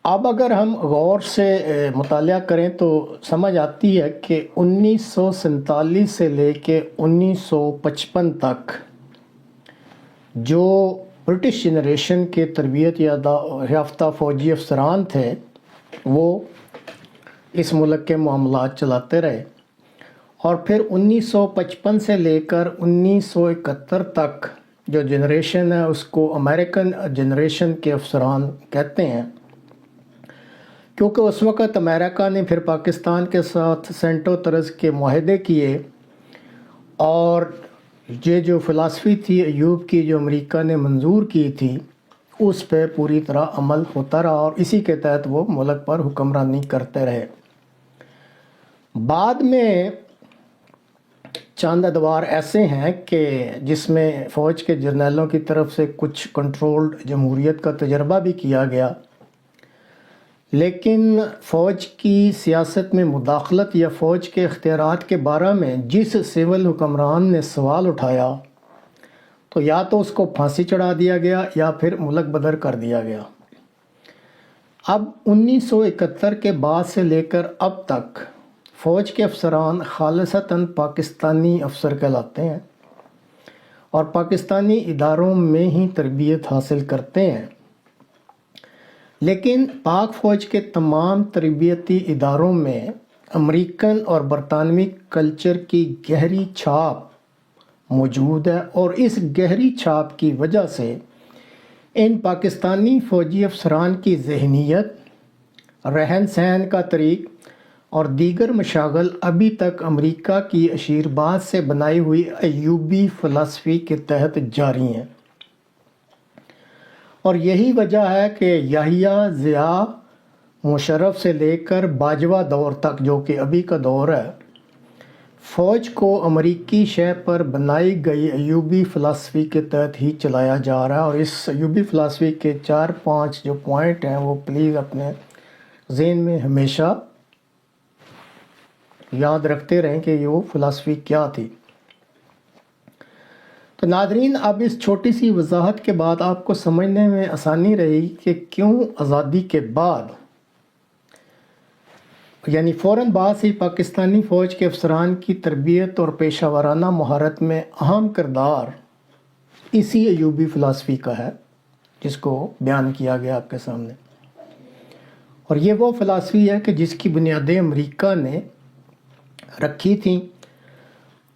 اب اگر ہم غور سے مطالعہ کریں تو سمجھ آتی ہے کہ 1947 سے لے کے 1955 تک جو برٹش جنریشن کے تربیت یافتہ فوجی افسران تھے وہ اس ملک کے معاملات چلاتے رہے، اور پھر 1955 سے لے کر 1971 تک جو جنریشن ہے اس کو امریکن جنریشن کے افسران کہتے ہیں، کیونکہ اس وقت امریکہ نے پھر پاکستان کے ساتھ سینٹو طرز کے معاہدے کیے، اور یہ جو فلسفی تھی ایوب کی جو امریکہ نے منظور کی تھی اس پہ پوری طرح عمل ہوتا رہا، اور اسی کے تحت وہ ملک پر حکمرانی کرتے رہے۔ بعد میں چند ادوار ایسے ہیں کہ جس میں فوج کے جرنیلوں کی طرف سے کچھ کنٹرولڈ جمہوریت کا تجربہ بھی کیا گیا، لیکن فوج کی سیاست میں مداخلت یا فوج کے اختیارات کے بارے میں جس سول حکمران نے سوال اٹھایا تو یا تو اس کو پھانسی چڑھا دیا گیا یا پھر ملک بدر کر دیا گیا۔ اب 1971 کے بعد سے لے کر اب تک فوج کے افسران خالصتاً پاکستانی افسر کہلاتے ہیں اور پاکستانی اداروں میں ہی تربیت حاصل کرتے ہیں، لیکن پاک فوج کے تمام تربیتی اداروں میں امریکن اور برطانوی کلچر کی گہری چھاپ موجود ہے، اور اس گہری چھاپ کی وجہ سے ان پاکستانی فوجی افسران کی ذہنیت، رہن سہن کا طریق اور دیگر مشاغل ابھی تک امریکہ کی اشیرباد سے بنائی ہوئی ایوبی فلسفی کے تحت جاری ہیں، اور یہی وجہ ہے کہ یحییٰ ضیاء مشرف سے لے کر باجوہ دور تک جو کہ ابھی کا دور ہے، فوج کو امریکی شے پر بنائی گئی ایوبی فلسفی کے تحت ہی چلایا جا رہا ہے۔ اور اس ایوبی فلسفی کے 4-5 جو پوائنٹ ہیں وہ پلیز اپنے ذہن میں ہمیشہ یاد رکھتے رہیں کہ یہ وہ فلسفی کیا تھی۔ تو ناظرین، اب اس چھوٹی سی وضاحت کے بعد آپ کو سمجھنے میں آسانی رہی کہ کیوں آزادی کے بعد یعنی فوراً بعد سے پاکستانی فوج کے افسران کی تربیت اور پیشہ ورانہ مہارت میں اہم کردار اسی ایوبی فلسفی کا ہے جس کو بیان کیا گیا آپ کے سامنے، اور یہ وہ فلسفی ہے کہ جس کی بنیادیں امریکہ نے رکھی تھیں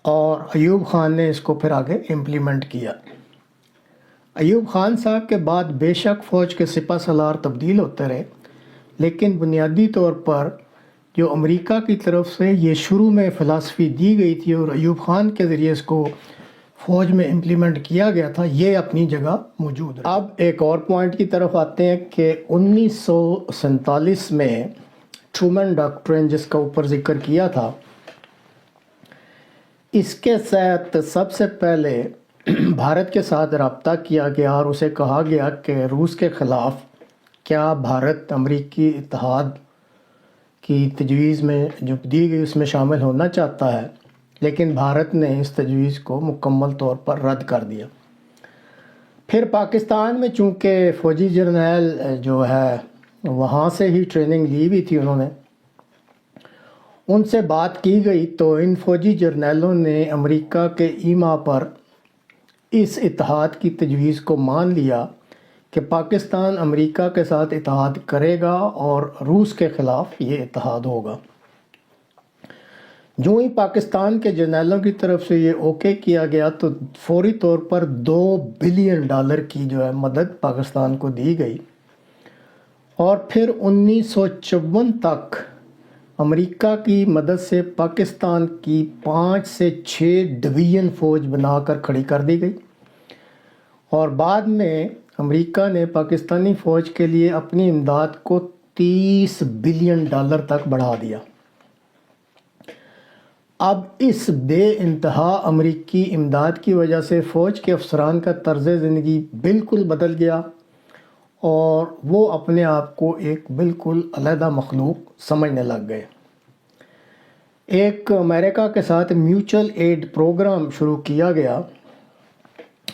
اور ایوب خان نے اس کو پھر آگے امپلیمنٹ کیا۔ ایوب خان صاحب کے بعد بے شک فوج کے سپہ سالار تبدیل ہوتے رہے، لیکن بنیادی طور پر جو امریکہ کی طرف سے یہ شروع میں فلسفی دی گئی تھی اور ایوب خان کے ذریعے اس کو فوج میں امپلیمنٹ کیا گیا تھا، یہ اپنی جگہ موجود ہے۔ اب ایک اور پوائنٹ کی طرف آتے ہیں کہ 1947 میں ٹرومن ڈاکٹرن جس کا اوپر ذکر کیا تھا، اس کے تحت سب سے پہلے بھارت کے ساتھ رابطہ کیا گیا اور اسے کہا گیا کہ روس کے خلاف کیا بھارت امریکی اتحاد کی تجویز میں جو دی گئی اس میں شامل ہونا چاہتا ہے، لیکن بھارت نے اس تجویز کو مکمل طور پر رد کر دیا۔ پھر پاکستان میں چونکہ فوجی جرنیل جو ہے وہاں سے ہی ٹریننگ لی ہوئی تھی، انہوں نے ان سے بات کی گئی تو ان فوجی جرنیلوں نے امریکہ کے ایما پر اس اتحاد کی تجویز کو مان لیا کہ پاکستان امریکہ کے ساتھ اتحاد کرے گا اور روس کے خلاف یہ اتحاد ہوگا۔ جو ہی پاکستان کے جرنیلوں کی طرف سے یہ اوکے کیا گیا تو فوری طور پر $2 بلین کی جو ہے مدد پاکستان کو دی گئی، اور پھر 1954 تک امریکہ کی مدد سے پاکستان کی 5 سے 6 ڈویژن فوج بنا کر کھڑی کر دی گئی، اور بعد میں امریکہ نے پاکستانی فوج کے لیے اپنی امداد کو $30 بلین تک بڑھا دیا۔ اب اس بے انتہا امریکی امداد کی وجہ سے فوج کے افسران کا طرز زندگی بالکل بدل گیا، اور وہ اپنے آپ کو ایک بالکل علیحدہ مخلوق سمجھنے لگ گئے۔ ایک امریکہ کے ساتھ میوچل ایڈ پروگرام شروع کیا گیا،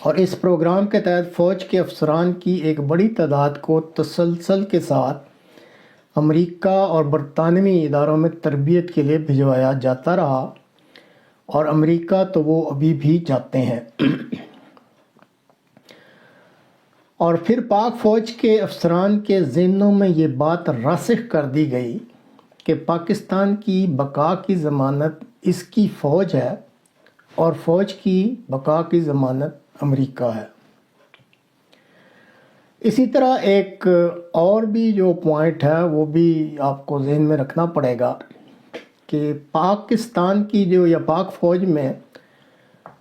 اور اس پروگرام کے تحت فوج کے افسران کی ایک بڑی تعداد کو تسلسل کے ساتھ امریکہ اور برطانوی اداروں میں تربیت کے لیے بھجوایا جاتا رہا، اور امریکہ تو وہ ابھی بھی جاتے ہیں۔ اور پھر پاک فوج کے افسران کے ذہنوں میں یہ بات راسخ کر دی گئی کہ پاکستان کی بقا کی ضمانت اس کی فوج ہے، اور فوج کی بقا کی ضمانت امریکہ ہے۔ اسی طرح ایک اور بھی جو پوائنٹ ہے وہ بھی آپ کو ذہن میں رکھنا پڑے گا کہ پاکستان کی یا پاک فوج میں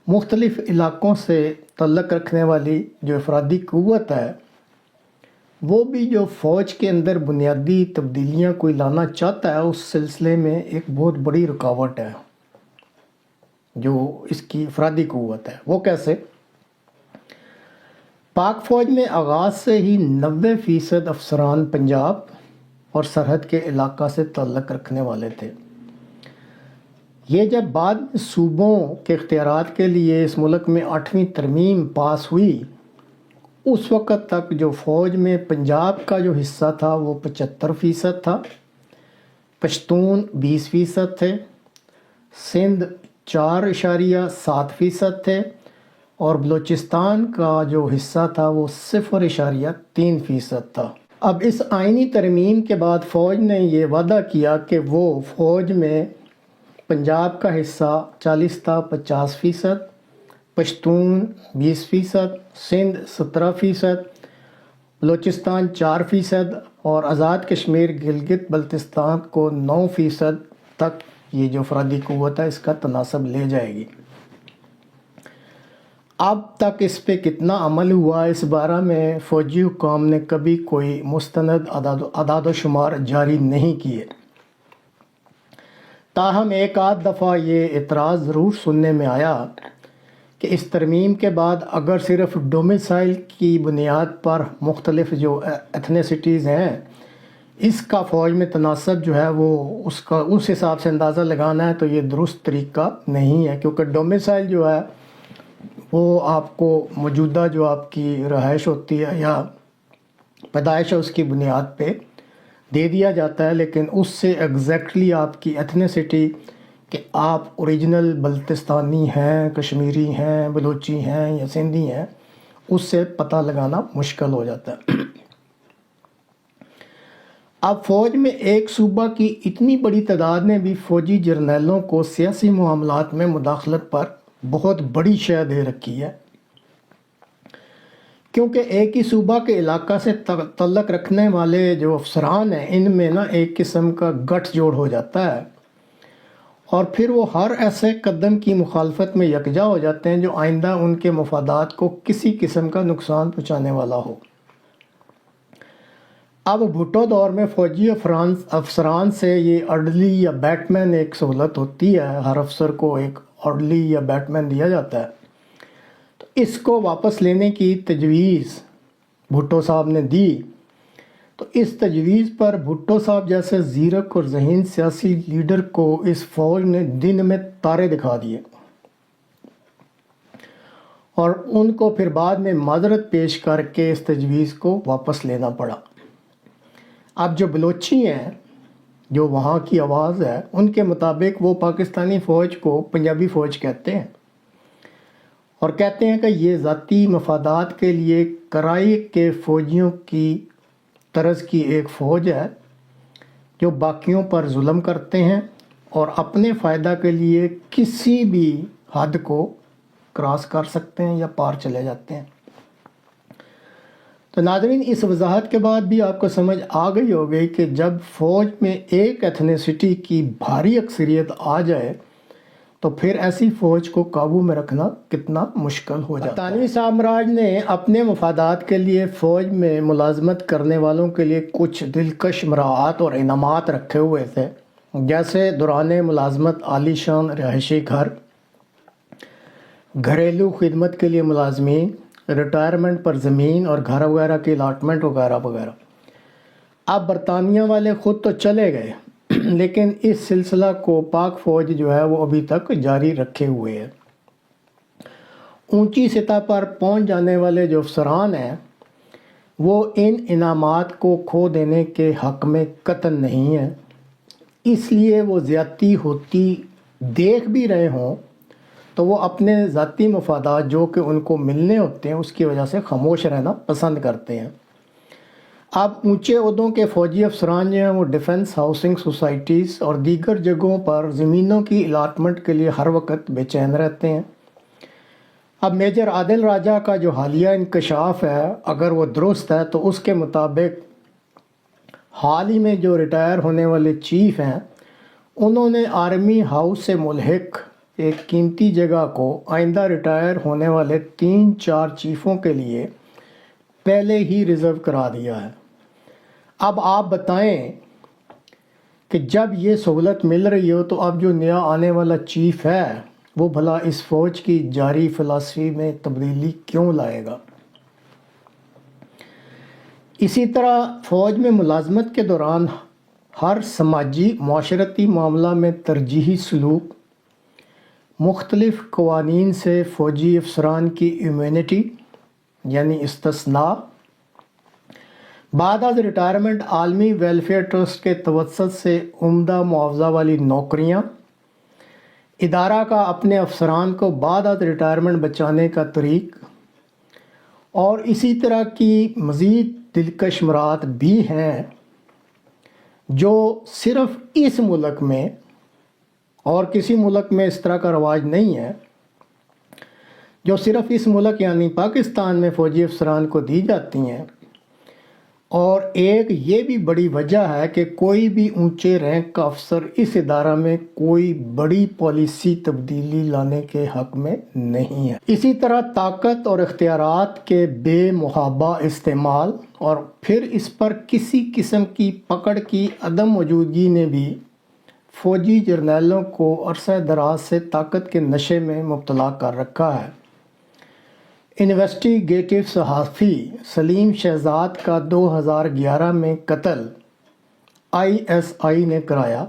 مختلف علاقوں سے تعلق رکھنے والی جو افرادی قوت ہے، وہ بھی جو فوج کے اندر بنیادی تبدیلیاں کوئی لانا چاہتا ہے، اس سلسلے میں ایک بہت بڑی رکاوٹ ہے جو اس کی افرادی قوت ہے۔ وہ کیسے؟ پاک فوج میں آغاز سے ہی 90% افسران پنجاب اور سرحد کے علاقہ سے تعلق رکھنے والے تھے۔ یہ جب بعد میں صوبوں کے اختیارات کے لیے اس ملک میں 8ویں ترمیم پاس ہوئی، اس وقت تک جو فوج میں پنجاب کا جو حصہ تھا وہ 75% تھا، پشتون 20% تھے، سندھ 4.7% تھے، اور بلوچستان کا جو حصہ تھا وہ 0.3% تھا۔ اب اس آئینی ترمیم کے بعد فوج نے یہ وعدہ کیا کہ وہ فوج میں پنجاب کا حصہ 40 تا 50%، پشتون 20%، سندھ 17%، بلوچستان 4% اور آزاد کشمیر گلگت بلتستان کو 9% تک یہ جو افرادی قوت ہے اس کا تناسب لے جائے گی۔ اب تک اس پہ کتنا عمل ہوا اس بارے میں فوجی حکام نے کبھی کوئی مستند اعداد و شمار جاری نہیں کیے، تاہم ایک آدھ دفعہ یہ اعتراض ضرور سننے میں آیا کہ اس ترمیم کے بعد اگر صرف ڈومیسائل کی بنیاد پر مختلف جو ایتھنیسٹیز ہیں اس کا فوج میں تناسب جو ہے وہ اس حساب سے اندازہ لگانا ہے، تو یہ درست طریقہ نہیں ہے، کیونکہ ڈومیسائل جو ہے وہ آپ کو موجودہ جو آپ کی رہائش ہوتی ہے یا پیدائش ہے اس کی بنیاد پہ دے دیا جاتا ہے، لیکن اس سے ایگزیکٹلی آپ کی ایتھنیسٹی کہ آپ اوریجنل بلتستانی ہیں، کشمیری ہیں، بلوچی ہیں یا سندھی ہیں، اس سے پتہ لگانا مشکل ہو جاتا ہے۔ اب فوج میں ایک صوبہ کی اتنی بڑی تعداد نے بھی فوجی جرنیلوں کو سیاسی معاملات میں مداخلت پر بہت بڑی شے دے رکھی ہے، کیونکہ ایک ہی صوبہ کے علاقہ سے تعلق رکھنے والے جو افسران ہیں ان میں ایک قسم کا گٹھ جوڑ ہو جاتا ہے، اور پھر وہ ہر ایسے قدم کی مخالفت میں یکجا ہو جاتے ہیں جو آئندہ ان کے مفادات کو کسی قسم کا نقصان پہنچانے والا ہو۔ اب بھٹو دور میں فوجی افسران سے یہ آرڈرلی یا بیٹ مین ایک سہولت ہوتی ہے، ہر افسر کو ایک آرڈرلی یا بیٹ مین دیا جاتا ہے، تو اس کو واپس لینے کی تجویز بھٹو صاحب نے دی۔ تو اس تجویز پر بھٹو صاحب جیسے زیرک اور ذہین سیاسی لیڈر کو اس فوج نے دن میں تارے دکھا دیے، اور ان کو پھر بعد میں معذرت پیش کر کے اس تجویز کو واپس لینا پڑا۔ اب جو بلوچی ہیں جو وہاں کی آواز ہے ان کے مطابق وہ پاکستانی فوج کو پنجابی فوج کہتے ہیں، اور کہتے ہیں کہ یہ ذاتی مفادات کے لیے کرائی کے فوجیوں کی طرز کی ایک فوج ہے جو باقیوں پر ظلم کرتے ہیں اور اپنے فائدہ کے لیے کسی بھی حد کو کراس کر سکتے ہیں یا پار چلے جاتے ہیں۔ تو ناظرین، اس وضاحت کے بعد بھی آپ کو سمجھ آ گئی ہوگی کہ جب فوج میں ایک ایتھنیسٹی کی بھاری اکثریت آ جائے تو پھر ایسی فوج کو قابو میں رکھنا کتنا مشکل ہو جاتا ہے۔ برطانوی سامراج نے اپنے مفادات کے لیے فوج میں ملازمت کرنے والوں کے لیے کچھ دلکش مراعات اور انعامات رکھے ہوئے تھے، جیسے دوران ملازمت عالی شان رہائشی گھر، گھریلو خدمت کے لیے ملازمین، ریٹائرمنٹ پر زمین اور گھر وغیرہ کی الاٹمنٹ وغیرہ وغیرہ۔ اب برطانیہ والے خود تو چلے گئے لیکن اس سلسلہ کو پاک فوج جو ہے وہ ابھی تک جاری رکھے ہوئے ہے۔ اونچی سطح پر پہنچ جانے والے جو افسران ہیں وہ ان انعامات کو کھو دینے کے حق میں قطعاً نہیں ہے، اس لیے وہ زیادتی ہوتی دیکھ بھی رہے ہوں تو وہ اپنے ذاتی مفادات جو کہ ان کو ملنے ہوتے ہیں اس کی وجہ سے خاموش رہنا پسند کرتے ہیں۔ اب اونچے عہدوں کے فوجی افسران جو ہیں وہ ڈیفنس، ہاؤسنگ سوسائٹیز اور دیگر جگہوں پر زمینوں کی الاٹمنٹ کے لیے ہر وقت بے چین رہتے ہیں۔ اب میجر عادل راجہ کا جو حالیہ انکشاف ہے، اگر وہ درست ہے تو اس کے مطابق حال ہی میں جو ریٹائر ہونے والے چیف ہیں انہوں نے آرمی ہاؤس سے ملحق ایک قیمتی جگہ کو آئندہ ریٹائر ہونے والے 3-4 چیفوں کے لیے پہلے ہی ریزرو کرا دیا ہے۔ اب آپ بتائیں کہ جب یہ سہولت مل رہی ہو تو اب جو نیا آنے والا چیف ہے وہ بھلا اس فوج کی جاری فلسفی میں تبدیلی کیوں لائے گا؟ اسی طرح فوج میں ملازمت کے دوران ہر سماجی معاشرتی معاملہ میں ترجیحی سلوک، مختلف قوانین سے فوجی افسران کی امیونٹی یعنی استثناء، بعد از ریٹائرمنٹ عالمی ویلفیئر ٹرسٹ کے توسط سے عمدہ معاوضہ والی نوکریاں، ادارہ کا اپنے افسران کو بعد از ریٹائرمنٹ بچانے کا طریق، اور اسی طرح کی مزید دلکش امورات بھی ہیں جو صرف اس ملک میں اور کسی ملک میں اس طرح کا رواج نہیں ہے، جو صرف اس ملک یعنی پاکستان میں فوجی افسران کو دی جاتی ہیں۔ اور ایک یہ بھی بڑی وجہ ہے کہ کوئی بھی اونچے رینک کا افسر اس ادارہ میں کوئی بڑی پالیسی تبدیلی لانے کے حق میں نہیں ہے۔ اسی طرح طاقت اور اختیارات کے بے محابہ استعمال اور پھر اس پر کسی قسم کی پکڑ کی عدم موجودگی نے بھی فوجی جرنیلوں کو عرصہ دراز سے طاقت کے نشے میں مبتلا کر رکھا ہے۔ انویسٹیگیٹو صحافی سلیم شہزاد کا 2011 میں قتل ISI نے کرایا،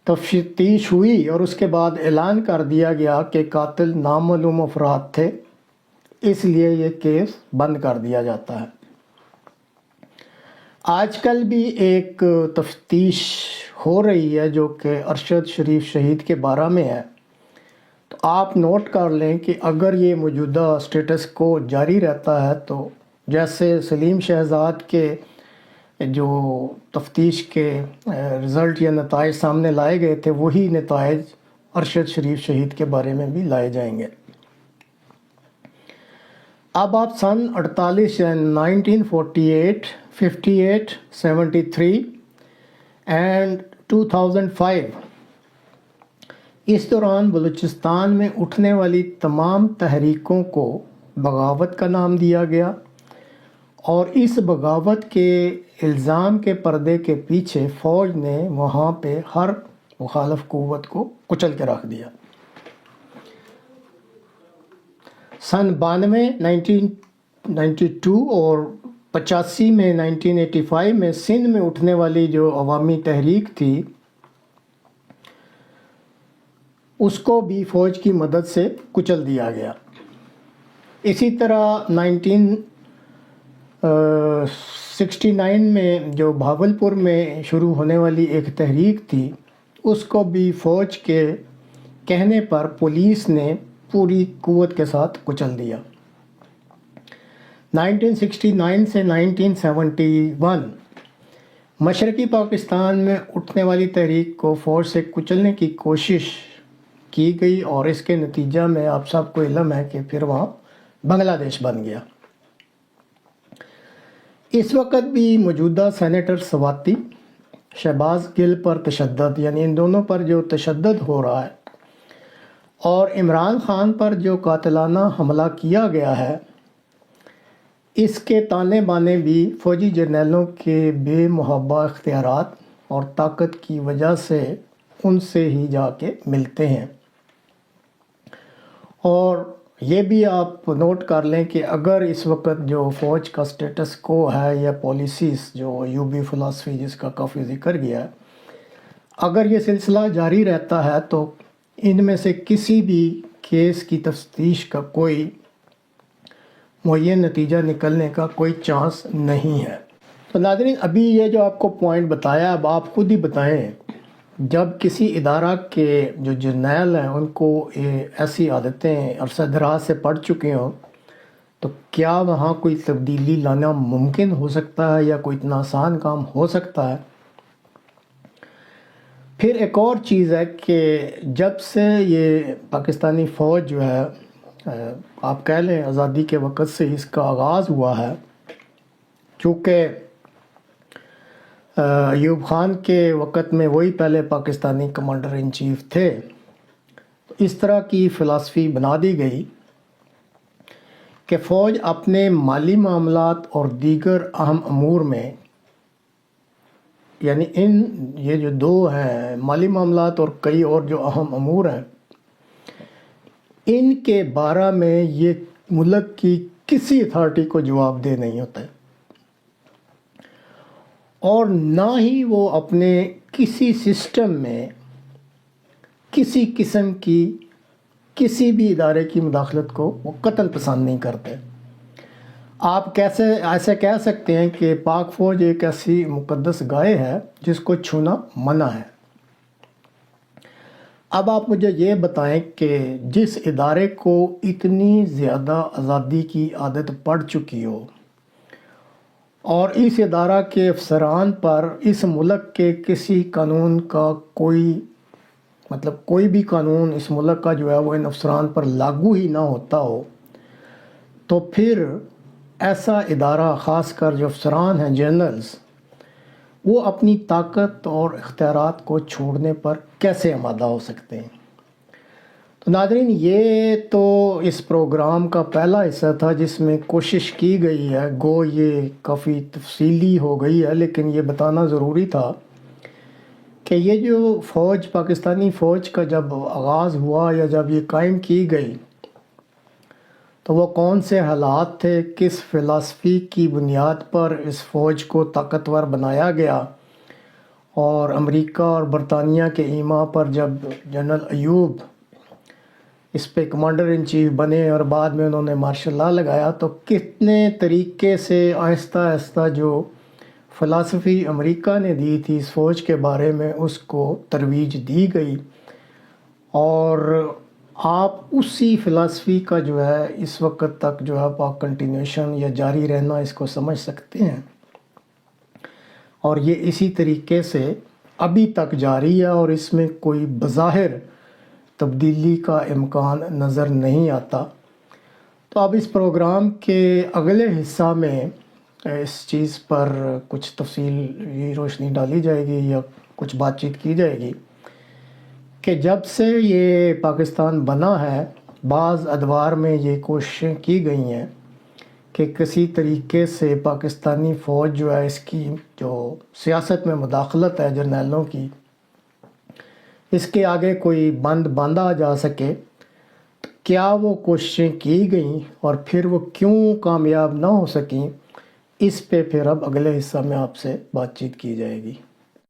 تفتیش ہوئی اور اس کے بعد اعلان کر دیا گیا کہ قاتل نامعلوم افراد تھے، اس لیے یہ کیس بند کر دیا جاتا ہے۔ آج کل بھی ایک تفتیش ہو رہی ہے جو کہ ارشد شریف شہید کے بارے میں ہے، تو آپ نوٹ کر لیں کہ اگر یہ موجودہ سٹیٹس کو جاری رہتا ہے تو جیسے سلیم شہزاد کے جو تفتیش کے رزلٹ یا نتائج سامنے لائے گئے تھے وہی نتائج ارشد شریف شہید کے بارے میں بھی لائے جائیں گے۔ اب آپ سن 48 1948 58 73 اینڈ 2005 اس دوران بلوچستان میں اٹھنے والی تمام تحریکوں کو بغاوت کا نام دیا گیا، اور اس بغاوت کے الزام کے پردے کے پیچھے فوج نے وہاں پہ ہر مخالف قوت کو کچل کے رکھ دیا۔ سن 92 1992 اور 85 میں 1985 میں سندھ میں اٹھنے والی جو عوامی تحریک تھی اس کو بھی فوج کی مدد سے کچل دیا گیا۔ اسی طرح 1969 میں جو بھاولپور میں شروع ہونے والی ایک تحریک تھی اس کو بھی فوج کے کہنے پر پولیس نے پوری قوت کے ساتھ کچل دیا۔ 1969 سے 1971 مشرقی پاکستان میں اٹھنے والی تحریک کو فوج سے کچلنے کی کوشش کی گئی، اور اس کے نتیجہ میں آپ سب کو علم ہے کہ پھر وہاں بنگلہ دیش بن گیا۔ اس وقت بھی موجودہ سینیٹر سواتی، شہباز گل پر تشدد، یعنی ان دونوں پر جو تشدد ہو رہا ہے، اور عمران خان پر جو قاتلانہ حملہ کیا گیا ہے، اس کے تانے بانے بھی فوجی جرنیلوں کے بے محابہ اختیارات اور طاقت کی وجہ سے ان سے ہی جا کے ملتے ہیں۔ اور یہ بھی آپ نوٹ کر لیں کہ اگر اس وقت جو فوج کا سٹیٹس کو ہے یا پالیسیز جو یوبی فلسفی جس کا کافی ذکر کیا ہے، اگر یہ سلسلہ جاری رہتا ہے تو ان میں سے کسی بھی کیس کی تفتیش کا کوئی معین نتیجہ نکلنے کا کوئی چانس نہیں ہے۔ تو ناظرین، ابھی یہ جو آپ کو پوائنٹ بتایا، اب آپ خود ہی بتائیں، جب کسی ادارہ کے جو جرنیل ہیں ان کو ایسی عادتیں عرصہ دراز سے پڑ چکے ہوں، تو کیا وہاں کوئی تبدیلی لانا ممکن ہو سکتا ہے یا کوئی اتنا آسان کام ہو سکتا ہے؟ پھر ایک اور چیز ہے کہ جب سے یہ پاکستانی فوج جو ہے، آپ کہہ لیں آزادی کے وقت سے اس کا آغاز ہوا ہے، چونکہ ایوب خان کے وقت میں وہی پہلے پاکستانی کمانڈر ان چیف تھے، تو اس طرح کی فلسفی بنا دی گئی کہ فوج اپنے مالی معاملات اور دیگر اہم امور میں، یعنی یہ جو دو ہیں مالی معاملات اور کئی اور جو اہم امور ہیں، ان کے بارے میں یہ ملک کی کسی اتھارٹی کو جواب دہ نہیں ہوتا ہے، اور نہ ہی وہ اپنے کسی سسٹم میں کسی قسم کی کسی بھی ادارے کی مداخلت کو وہ قطعاً پسند نہیں کرتے۔ آپ کیسے ایسے کہہ سکتے ہیں کہ پاک فوج ایک ایسی مقدس گائے ہے جس کو چھونا منع ہے؟ اب آپ مجھے یہ بتائیں کہ جس ادارے کو اتنی زیادہ آزادی کی عادت پڑ چکی ہو، اور اس ادارہ کے افسران پر اس ملک کے کسی قانون کا کوئی بھی قانون اس ملک کا جو ہے وہ ان افسران پر لاگو ہی نہ ہوتا ہو، تو پھر ایسا ادارہ، خاص کر جو افسران ہیں جنرلز، وہ اپنی طاقت اور اختیارات کو چھوڑنے پر کیسے آمادہ ہو سکتے ہیں؟ تو ناظرین، یہ تو اس پروگرام کا پہلا حصہ تھا جس میں کوشش کی گئی ہے، گو یہ کافی تفصیلی ہو گئی ہے، لیکن یہ بتانا ضروری تھا کہ یہ جو فوج، پاکستانی فوج کا جب آغاز ہوا یا جب یہ قائم کی گئی، تو وہ کون سے حالات تھے، کس فلسفی کی بنیاد پر اس فوج کو طاقتور بنایا گیا، اور امریکہ اور برطانیہ کے ایما پر جب جنرل ایوب اس پہ کمانڈر ان چیف بنے اور بعد میں انہوں نے مارشل لا لگایا، تو کتنے طریقے سے آہستہ آہستہ جو فلسفی امریکہ نے دی تھی اس فوج کے بارے میں، اس کو ترویج دی گئی، اور آپ اسی فلسفی کا جو ہے اس وقت تک جو ہے کنٹینیوشن یا جاری رہنا اس کو سمجھ سکتے ہیں، اور یہ اسی طریقے سے ابھی تک جاری ہے، اور اس میں کوئی بظاہر تبدیلی کا امکان نظر نہیں آتا۔ تو اب اس پروگرام کے اگلے حصہ میں اس چیز پر کچھ تفصیلی روشنی ڈالی جائے گی یا کچھ بات چیت کی جائے گی کہ جب سے یہ پاکستان بنا ہے، بعض ادوار میں یہ کوششیں کی گئی ہیں کہ کسی طریقے سے پاکستانی فوج جو ہے، اس کی جو سیاست میں مداخلت ہے جرنیلوں کی، اس کے آگے کوئی بند باندھا جا سکے۔ کیا وہ کوششیں کی گئیں اور پھر وہ کیوں کامیاب نہ ہو سکیں، اس پہ پھر اب اگلے حصہ میں آپ سے بات چیت کی جائے گی۔